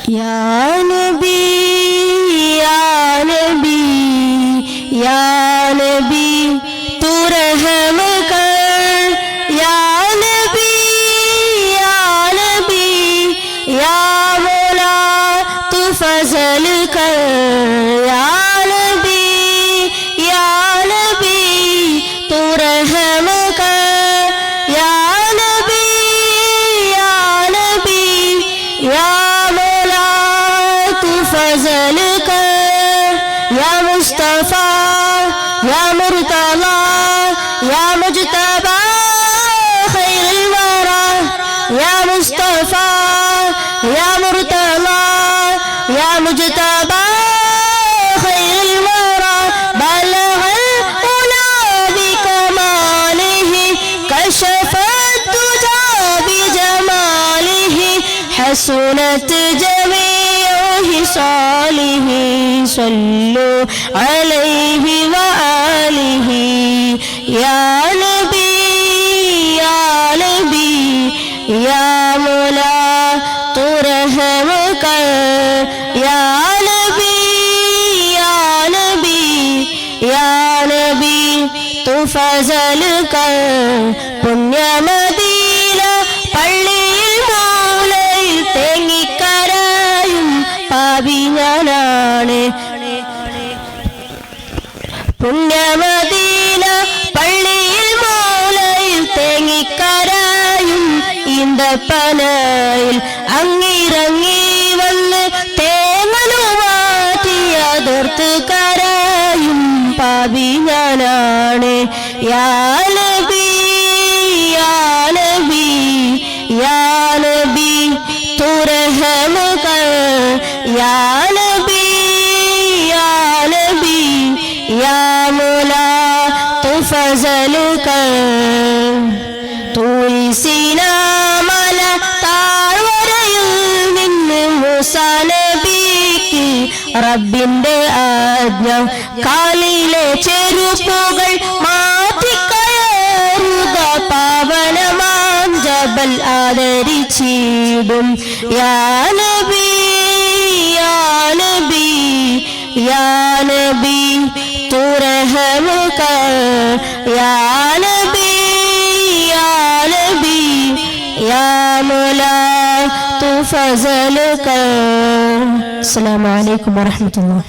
या नबी या नबी या नबी तू रहम कर, या नबी या नबी या मौला तू फजल कर, या नबी या नबी तू रहम कर, या नबी या नबी या फजल कर, या मुस्तफा या मुर्तला या मुज्तबा खैरुल वरा, या मुस्तफा या मुर्तला या मुज्तबा खैरुल वरा, बलगल उला बिकमालिहि कशफत दुजा बिजमालिहि हसनत صالح صلوا عليه وآله يا نبي يا نبي يا مولا تو رحم کر، یا نبی یا نبی یا نبی تو فضل کر. പുണ്യ മദീന പള്ളിയിൽ മൂലയിൽ തേങ്ങിക്കരയും പാപി ഞാനാണ്. പുണ്യമദീന പള്ളിയിൽ മൂലയിൽ തേങ്ങിക്കരയും ഈന്തപ്പനയിൽ അങ്ങിറങ്ങി വന്ന് തേങ്ങലുമാറ്റി അതിർത്ത് കരയും പാപി ഞാനാണ്. യാ നബി യാ നബി യാ നബി തൂ റഹം കർ, या नबी या नबी या मौला तू फजल कर. തൂരി സീനാ മല താഴ്വരയിൽ നിന്ന് മൂസാ നബിക്ക് റബ്ബിന്റെ ആജ്ഞ, കാലിലെ ചെരുപ്പുകൾ മാറ്റിക്കയറുക പാവനമാം ജബൽ ആദരിച്ചിടും. യാ നബി या नबी या नबी तू रहम कर, या नबी या नबी या मौला तू फजल कर. अस्सलामु अलैकुम वरहमतुल्लाह.